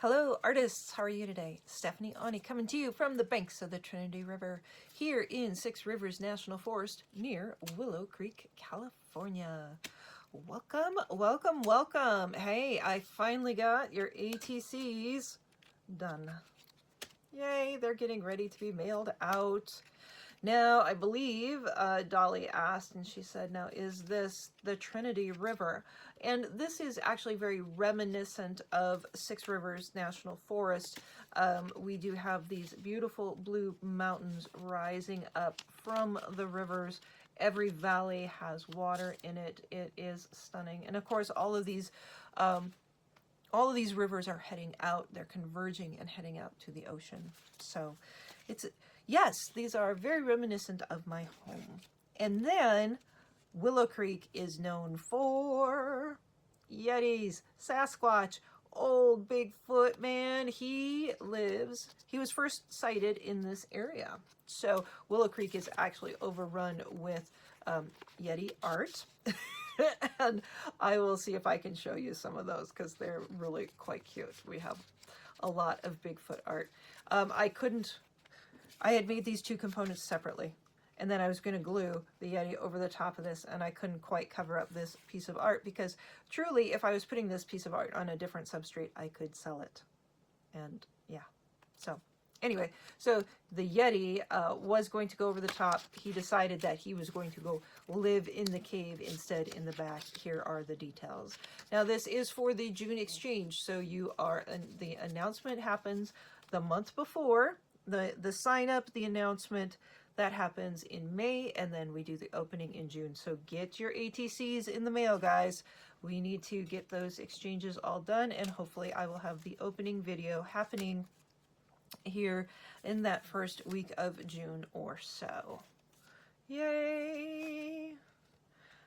Hello artists, how are you today? Stephanie Ani coming to you from the banks of the Trinity River here in Six Rivers National Forest near Willow Creek, California. Welcome, welcome, welcome. Hey, I finally got your ATCs done. Yay, they're getting ready to be mailed out. Now, I believe Dolly asked, and she said, now, is this the Trinity River? And this is actually very reminiscent of Six Rivers National Forest. We do have these beautiful blue mountains rising up from the rivers. Every valley has water in it. It is stunning. And of course, all of these rivers are heading out. They're converging and heading out to the ocean. So it's... yes, these are very reminiscent of my home. And then Willow Creek is known for Yetis, Sasquatch, old Bigfoot, man. He was first sighted in this area. So Willow Creek is actually overrun with Yeti art. And I will see if I can show you some of those because they're really quite cute. We have a lot of Bigfoot art. I had made these two components separately, and then I was going to glue the Yeti over the top of this, and I couldn't quite cover up this piece of art because truly, if I was putting this piece of art on a different substrate, I could sell it. And yeah, so anyway, so the Yeti was going to go over the top. He decided that he was going to go live in the cave instead in the back. Here are the details. Now, this is for the June exchange, so the announcement happens the month before. The sign up, the announcement, that happens in May, and then we do the opening in June. So get your ATCs in the mail, guys. We need to get those exchanges all done, and hopefully I will have the opening video happening here in that first week of June or so. Yay!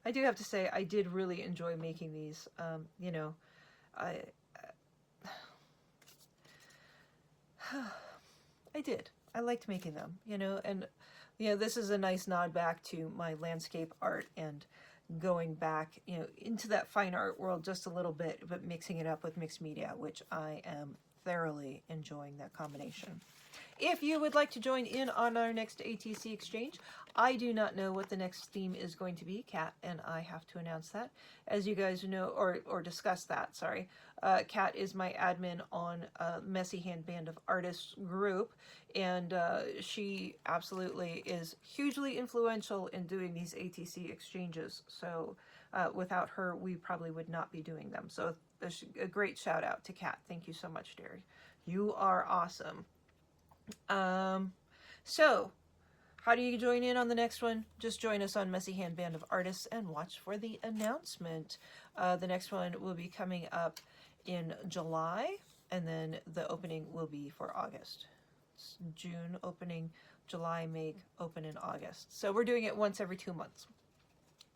I do have to say, I did really enjoy making these. You know, I did. I liked making them, you know, and, you know, this is a nice nod back to my landscape art and going back, you know, into that fine art world just a little bit, but mixing it up with mixed media, which I am thoroughly enjoying that combination. If you would like to join in on our next ATC exchange, I do not know what the next theme is going to be. Kat and I have to announce that. As you guys know, or discuss that, sorry. Kat is my admin on Messy Hand Band of Artists group, and she absolutely is hugely influential in doing these ATC exchanges. So without her, we probably would not be doing them. So a great shout out to Kat. Thank you so much, dearie. You are awesome. So how do you join in on the next one? Just join us on Messy Hand Band of Artists and watch for the announcement. The next one will be coming up in July, and then the opening will be for August. It's June opening, July, May open in August. So we're doing it once every 2 months.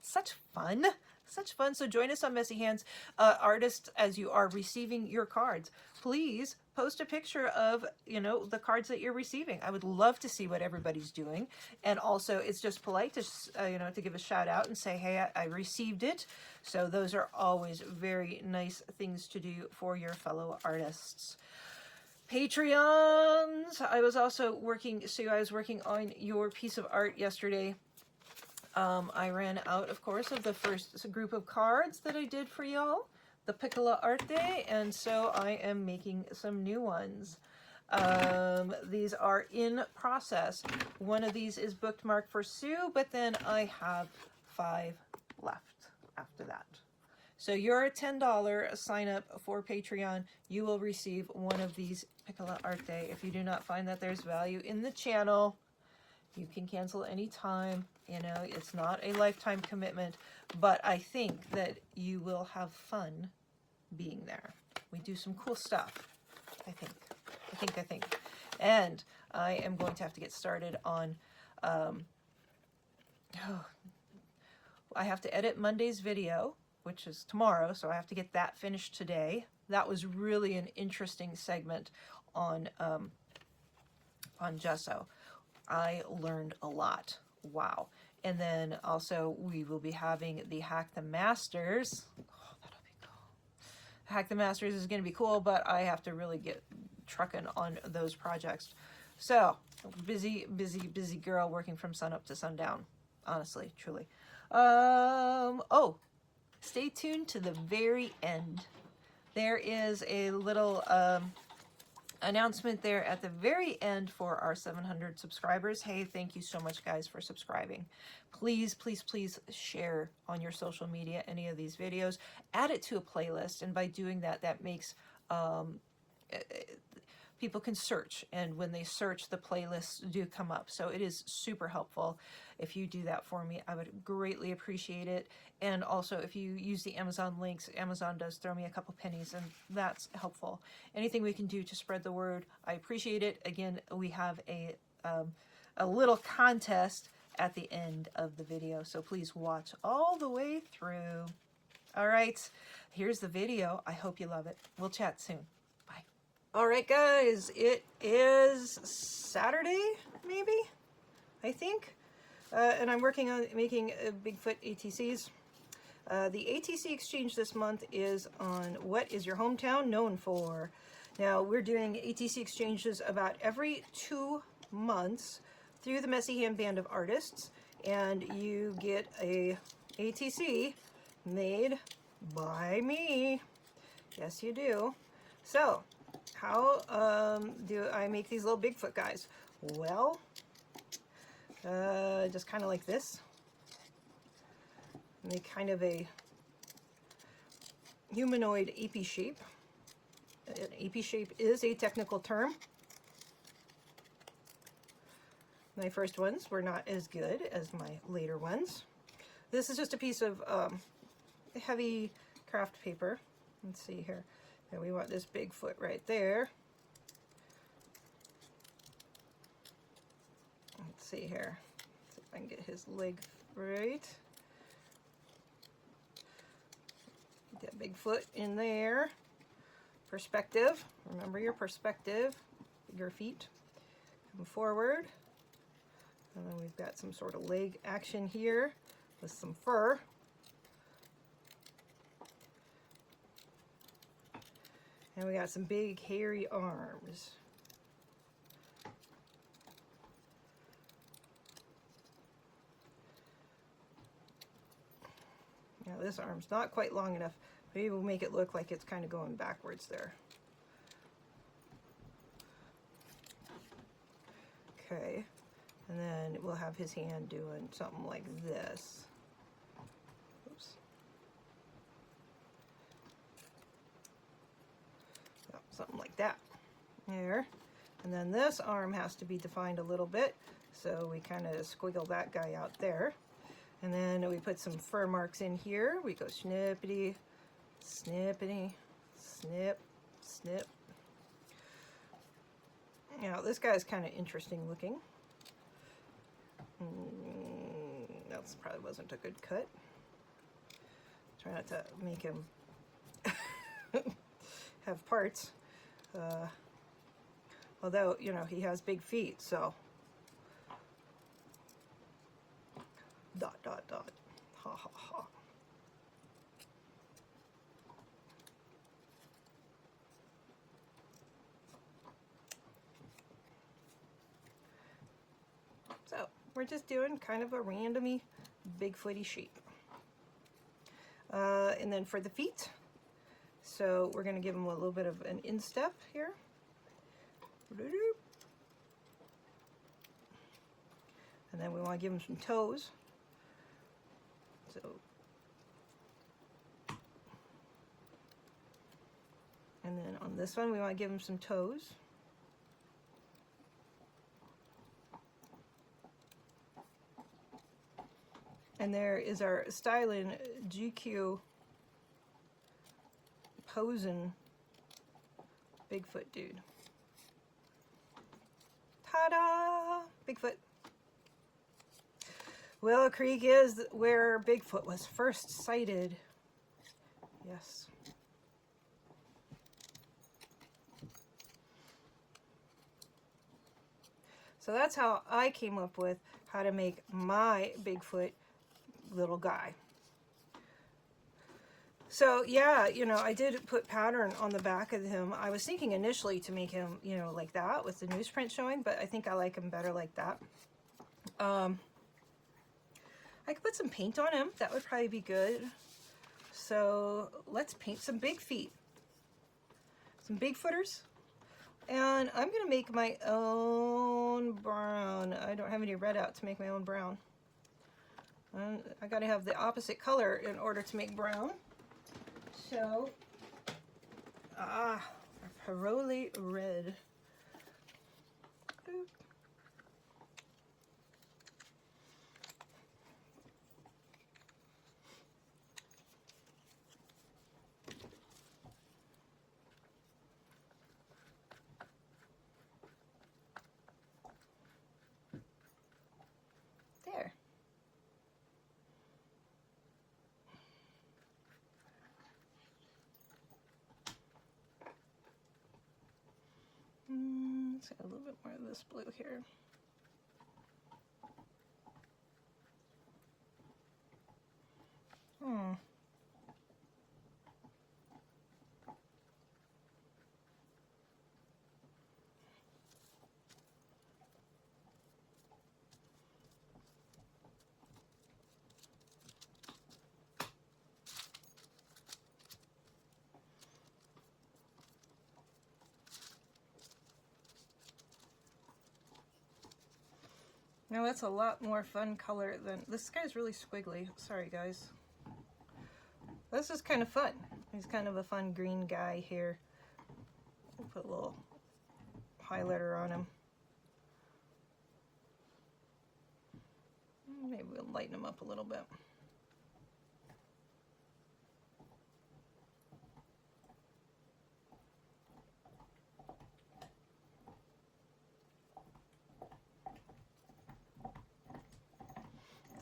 Such fun. Such fun. So join us on Messy Hands. Artists, as you are receiving your cards, please post a picture of, you know, the cards that you're receiving. I would love to see what everybody's doing. And also, it's just polite to, you know, to give a shout out and say, hey, I received it. So those are always very nice things to do for your fellow artists. Patreons. I was also working, so I was working on your piece of art yesterday. I ran out, of course, of the first group of cards that I did for y'all, the Piccola Art Day, and so I am making some new ones. These are in process. One of these is bookmarked for Sue, but then I have 5 left after that. So you're a $10 sign up for Patreon. You will receive one of these Piccola Art Day. If you do not find that there's value in the channel, you can cancel anytime. You know, it's not a lifetime commitment, but I think that you will have fun being there. We do some cool stuff, I think. And I am going to have to get started on, I have to edit Monday's video, which is tomorrow, so I have to get that finished today. That was really an interesting segment on gesso. I learned a lot. Wow. And then also we will be having the Hack the Masters. Oh, that'll be cool. Hack the Masters is going to be cool, but I have to really get trucking on those projects. So, busy girl working from sun up to sundown. Honestly, truly. Oh, stay tuned to the very end. There is a little announcement there at the very end for our 700 subscribers. Hey, thank you so much, guys, for subscribing. Please, please, please share on your social media any of these videos. Add it to a playlist, and by doing that, that makes people can search, and when they search, the playlists do come up. So it is super helpful if you do that for me. I would greatly appreciate it. And also, if you use the Amazon links, Amazon does throw me a couple pennies, and that's helpful. Anything we can do to spread the word, I appreciate it. Again, we have a little contest at the end of the video, so please watch all the way through. All right, here's the video. I hope you love it. We'll chat soon. Bye. All right, guys, it is Saturday, maybe, I think, and I'm working on making Bigfoot ATCs. The ATC exchange this month is on What is Your Hometown Known For? Now, we're doing ATC exchanges about every 2 months through the Messy Hand Band of Artists, and you get a ATC made by me. Yes, you do. So, how do I make these little Bigfoot guys? Well, just kind of like this. Make kind of a humanoid AP shape. An AP shape is a technical term. My first ones were not as good as my later ones. This is just a piece of heavy craft paper. Let's see here. And we want this Bigfoot right there. Let's see here. See if I can get his leg right. Get Bigfoot in there. Perspective. Remember your perspective. Bigger feet. Come forward. And then we've got some sort of leg action here with some fur. And we got some big hairy arms. Now this arm's not quite long enough. Maybe we'll make it look like it's kind of going backwards there. Okay. And then we'll have his hand doing something like this. Oops. Oh, something like that. There. And then this arm has to be defined a little bit. So we kind of squiggle that guy out there. And then we put some fur marks in here. We go snippity, snippity, snip, snip. Now this guy's kind of interesting looking. That probably wasn't a good cut. Try not to make him have parts. Although, you know, he has big feet, so. Dot, dot, dot. Ha, ha, ha. So, we're just doing kind of a randomy Bigfooty shape. And then for the feet, so we're going to give them a little bit of an instep here. And then we want to give them some toes. So, and then on this one, we want to give them some toes. And there is our Styling GQ posing Bigfoot dude. Ta-da! Bigfoot. Willow Creek is where Bigfoot was first sighted. Yes. So that's how I came up with how to make my Bigfoot little guy. So yeah, you know, I did put pattern on the back of him. I was thinking initially to make him, you know, like that with the newsprint showing, but I think I like him better like that. I could put some paint on him. That would probably be good. So let's paint some big feet, some Bigfooters. And I'm going to make my own brown. I don't have any red out to make my own brown. And I got to have the opposite color in order to make brown. So, a Paroli red. Boop. There. Let's add a little bit more of this blue here. Now that's a lot more fun color than, this guy's really squiggly. Sorry guys. This is kind of fun. He's kind of a fun green guy here. We'll put a little highlighter on him. Maybe we'll lighten him up a little bit.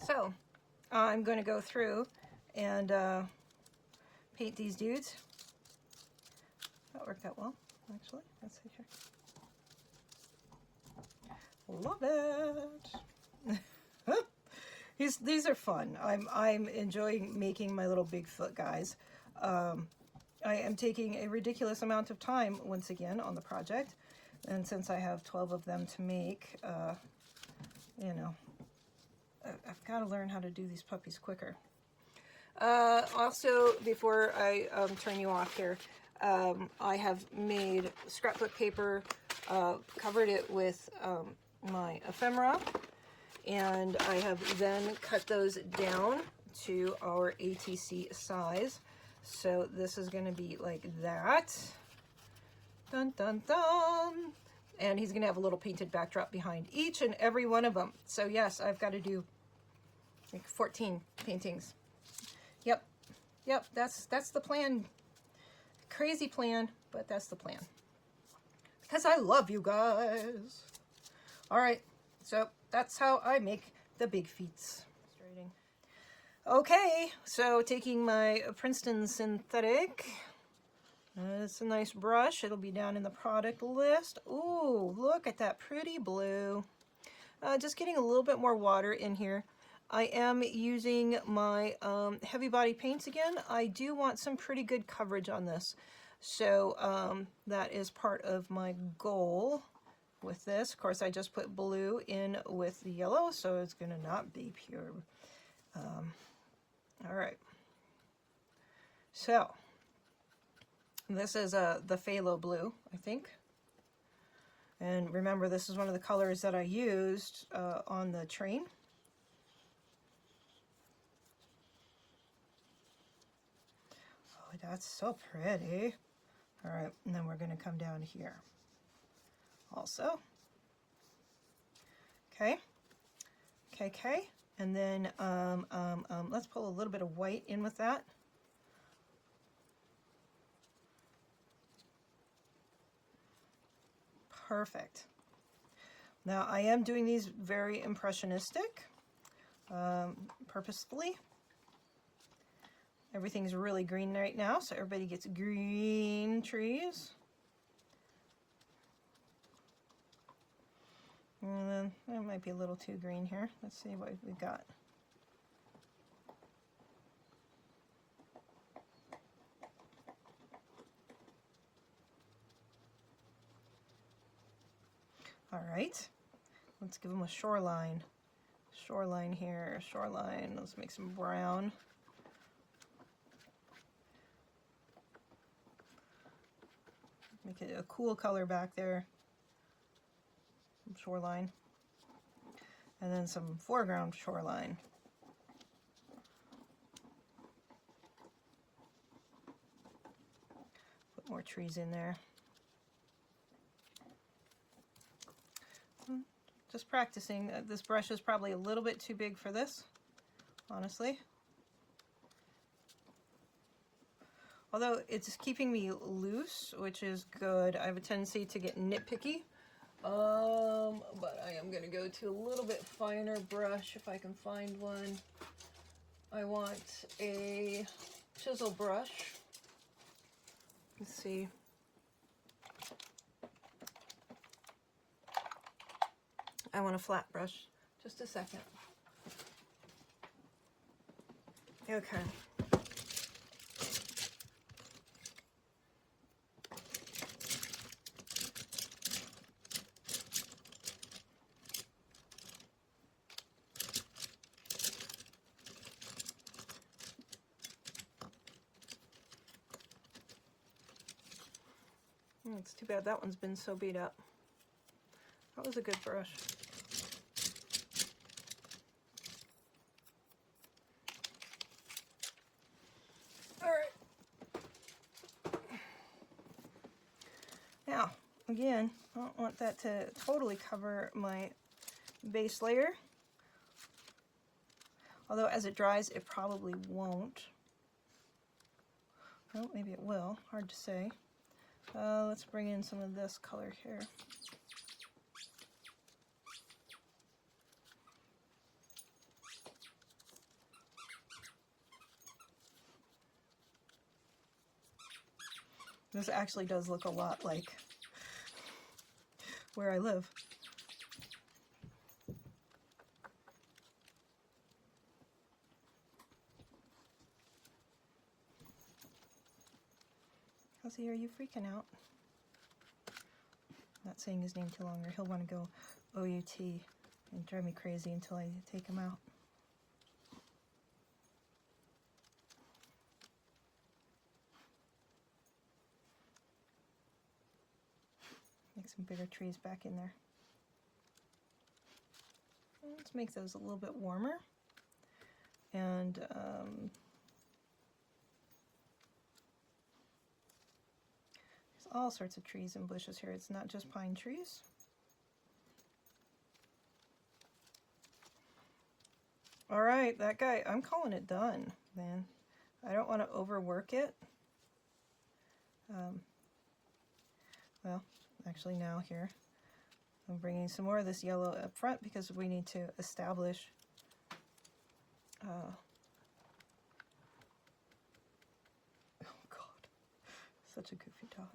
So I'm going to go through and paint these dudes. That worked out well, actually. Let's see here. Love it. These are fun. I'm enjoying making my little Bigfoot guys. I am taking a ridiculous amount of time once again on the project, and since I have 12 of them to make, you know, I've got to learn how to do these puppies quicker. Also, before I turn you off here, I have made scrapbook paper, covered it with my ephemera, and I have then cut those down to our ATC size. So this is going to be like that. Dun dun dun. And he's going to have a little painted backdrop behind each and every one of them. So yes, I've got to do like 14 paintings. Yep, that's the plan. Crazy plan, but that's the plan. Because I love you guys. All right, so that's how I make the big feets. Okay, so taking my Princeton synthetic. It's a nice brush. It'll be down in the product list. Ooh, look at that pretty blue. Just getting a little bit more water in here. I am using my heavy body paints again. I do want some pretty good coverage on this. So that is part of my goal with this. Of course, I just put blue in with the yellow, so it's going to not be pure. All right. So this is the phthalo blue, I think. And remember, this is one of the colors that I used on the train. Oh, that's so pretty. All right, and then we're going to come down here also. Okay. And then let's pull a little bit of white in with that. Perfect. Now I am doing these very impressionistic, purposefully. Everything's really green right now, so everybody gets green trees. And then that might be a little too green here. Let's see what we've got. All right, let's give them a shoreline. Shoreline here, shoreline. Let's make some brown. Make it a cool color back there. Some shoreline. And then some foreground shoreline. Put more trees in there. Just practicing. This brush is probably a little bit too big for this, honestly. Although it's keeping me loose, which is good. I have a tendency to get nitpicky. But I am going to go to a little bit finer brush if I can find one. I want a chisel brush. Let's see. I want a flat brush. Just a second. Okay. It's too bad that one's been so beat up. That was a good brush. All right. Now, again, I don't want that to totally cover my base layer. Although as it dries, it probably won't. Well, maybe it will. Hard to say. Let's bring in some of this color here. This actually does look a lot like where I live. Are you freaking out? I'm not saying his name too long or he'll want to go OUT and drive me crazy until I take him out. Make some bigger trees back in there. Let's make those a little bit warmer. And there's all sorts of trees and bushes here. It's not just pine trees. All right, that guy, I'm calling it done, man. I don't want to overwork it. Well, actually now here, I'm bringing some more of this yellow up front because we need to establish oh God, such a goofy dog.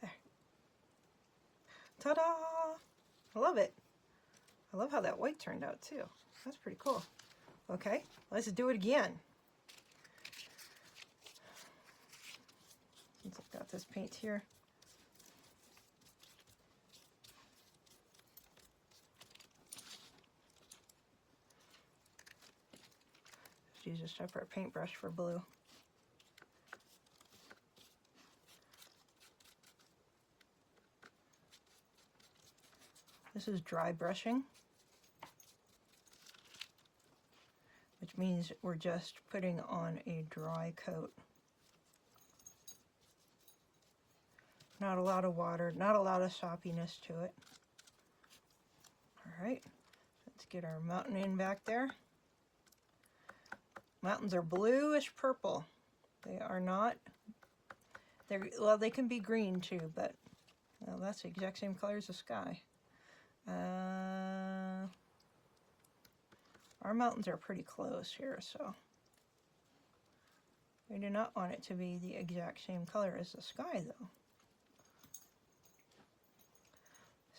There. Ta-da! I love it. I love how that white turned out too. That's pretty cool. Okay, let's do it again. Since I've got this paint here. Just use a separate paintbrush for blue. This is dry brushing, which means we're just putting on a dry coat. Not a lot of water, not a lot of soppiness to it. All right, let's get our mountain in back there. Mountains are bluish purple. They are not, well, they can be green too, but well, that's the exact same color as the sky. Our mountains are pretty close here, so we do not want it to be the exact same color as the sky, though.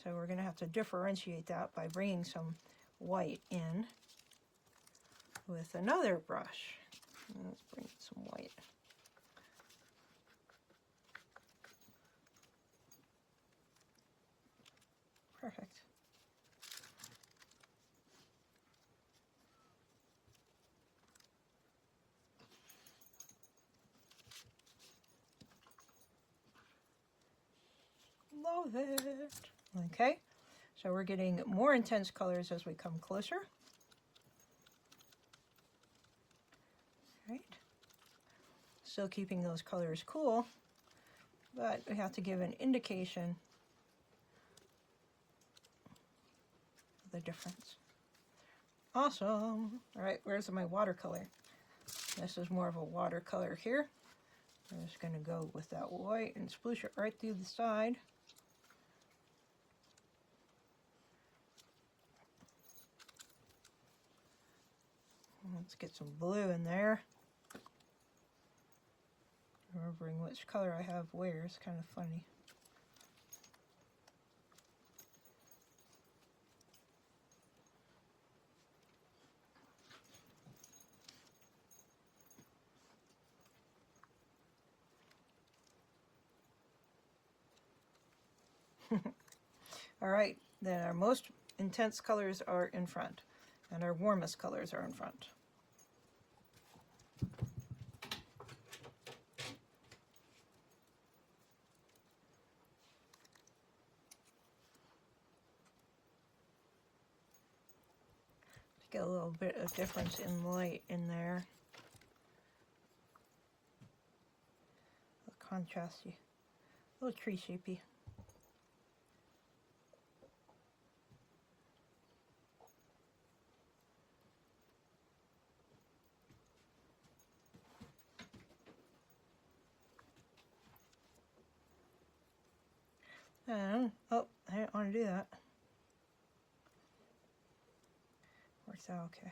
So we're going to have to differentiate that by bringing some white in with another brush. Let's bring some white. Perfect. Love it. Okay, so we're getting more intense colors as we come closer. Right. Still keeping those colors cool, but we have to give an indication of the difference. Awesome. All right, where's my watercolor? This is more of a watercolor here. I'm just going to go with that white and sploosh it right through the side. Let's get some blue in there. Remembering which color I have where is kind of funny. All right, then our most intense colors are in front, and our warmest colors are in front. Get a little bit of difference in light in there. A little contrasty, a little tree shapey. And, oh, I didn't want to do that. Works out okay.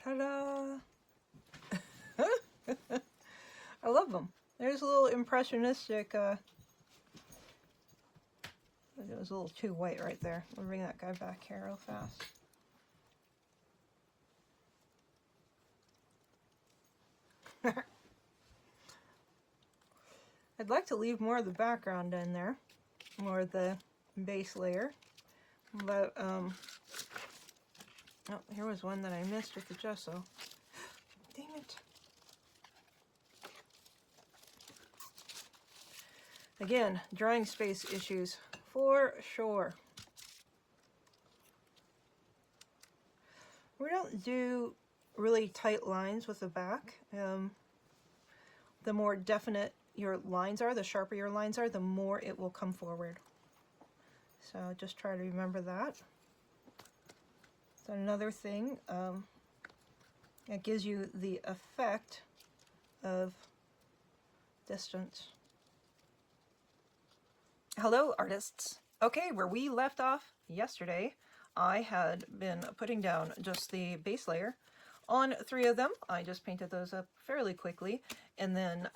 Ta-da! I love them. There's a little impressionistic, it was a little too white right there. We'll bring that guy back here real fast. I'd like to leave more of the background in there, more of the base layer, but oh, here was one that I missed with the gesso. Dang it. Again, drawing space issues for sure. We don't do really tight lines with the back. The more definite your lines are, the sharper your lines are, the more it will come forward. So just try to remember that. So another thing, it gives you the effect of distance. Hello, artists. Okay, where we left off yesterday, I had been putting down just the base layer on 3 of them. I just painted those up fairly quickly, and then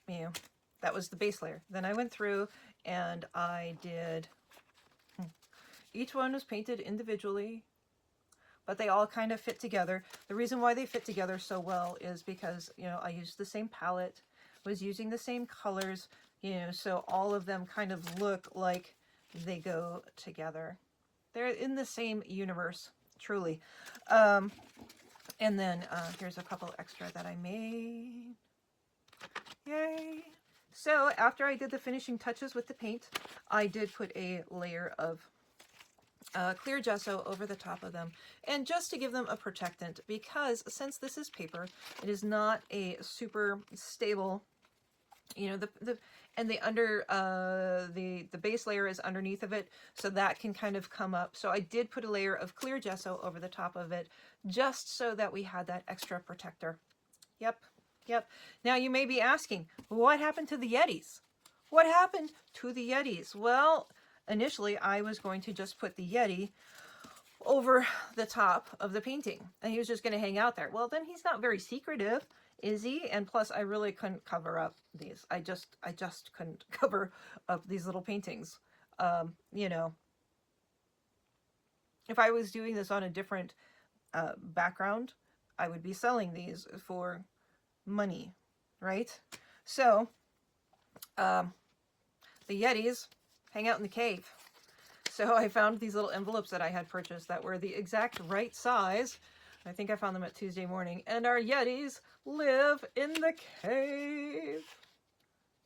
you know, that was the base layer. Then I went through and I did, each one was painted individually, but they all kind of fit together. The reason why they fit together so well is because, you know, I used the same palette, was using the same colors, you know, so all of them kind of look like they go together. They're in the same universe, truly. And then here's a couple extra that I made. Yay! So after I did the finishing touches with the paint, I did put a layer of clear gesso over the top of them, and just to give them a protectant, because since this is paper, it is not a super stable, you know, the base layer is underneath of it, so that can kind of come up. So I did put a layer of clear gesso over the top of it, just so that we had that extra protector. Yep. Now you may be asking, what happened to the Yetis? What happened to the Yetis? Well, initially I was going to just put the Yeti over the top of the painting, and he was just going to hang out there. Well, then he's not very secretive, is he? And plus, I really couldn't cover up these. I just couldn't cover up these little paintings. You know, if I was doing this on a different background, I would be selling these for money, right? So, the Yetis hang out in the cave. So I found these little envelopes that I had purchased that were the exact right size. I think I found them at Tuesday morning. And our Yetis live in the cave,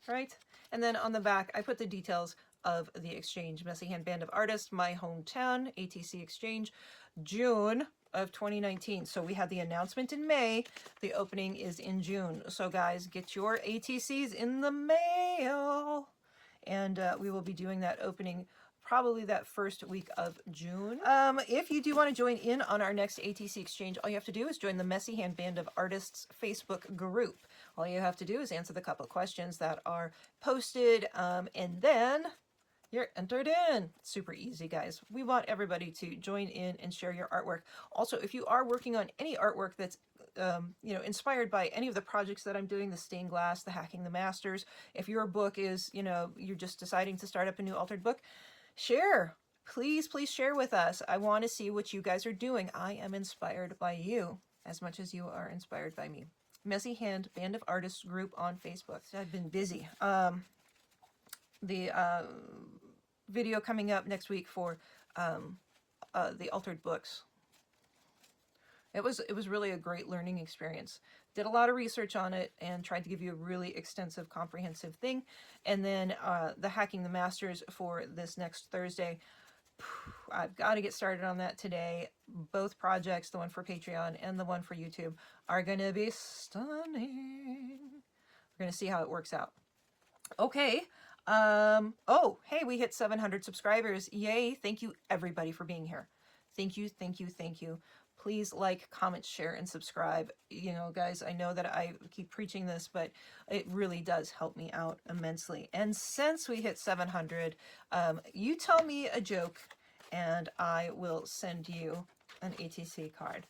right? And then on the back, I put the details of the exchange. Messy Hand Band of Artists, my hometown, ATC Exchange, June of 2019. So we had the announcement in May. The opening is in June. So guys, get your ATCs in the mail. And we will be doing that opening probably that first week of June. If you do want to join in on our next ATC exchange, all you have to do is join the Messy Hand Band of Artists Facebook group. All you have to do is answer the couple of questions that are posted, and then you're entered in. Super easy, guys. We want everybody to join in and share your artwork. Also, if you are working on any artwork that's inspired by any of the projects that I'm doing, the stained glass, the hacking the masters, if your book is, you're just deciding to start up a new altered book, share. Please share with us. I want to see what you guys are doing. I am inspired by you as much as you are inspired by me. Messy Hand Band of Artists group on Facebook. I've been busy. The video coming up next week for the altered books. It was really a great learning experience. Did a lot of research on it and tried to give you a really extensive, comprehensive thing. And then the Hacking the Masters for this next Thursday. I've got to get started on that today. Both projects, the one for Patreon and the one for YouTube, are going to be stunning. We're going to see how it works out. Okay. Oh, hey, we hit 700 subscribers. Yay. Thank you, everybody, for being here. Thank you, thank you, thank you. Please like, comment, share, and subscribe. Guys, I know that I keep preaching this, but it really does help me out immensely. And since we hit 700, you tell me a joke, and I will send you an ATC card.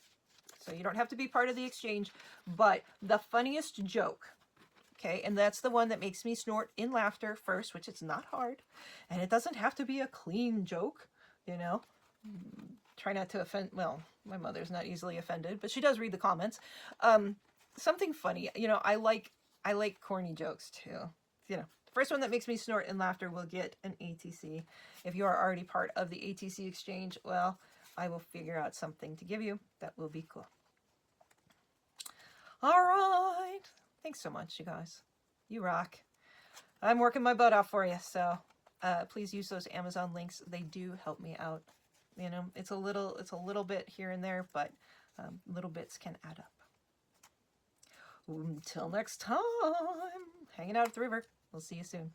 So you don't have to be part of the exchange, but the funniest joke, okay, and that's the one that makes me snort in laughter first, which is not hard, and it doesn't have to be a clean joke, Try not to offend. Well, my mother's not easily offended, but she does read the comments. Something funny. I like corny jokes too. The first one that makes me snort in laughter will get an ATC. If you are already part of the ATC exchange, well, I will figure out something to give you. That will be cool. All right. Thanks so much, you guys. You rock. I'm working my butt off for you, so please use those Amazon links. They do help me out. It's a little bit here and there, but little bits can add up. Until next time, hanging out at the river. We'll see you soon.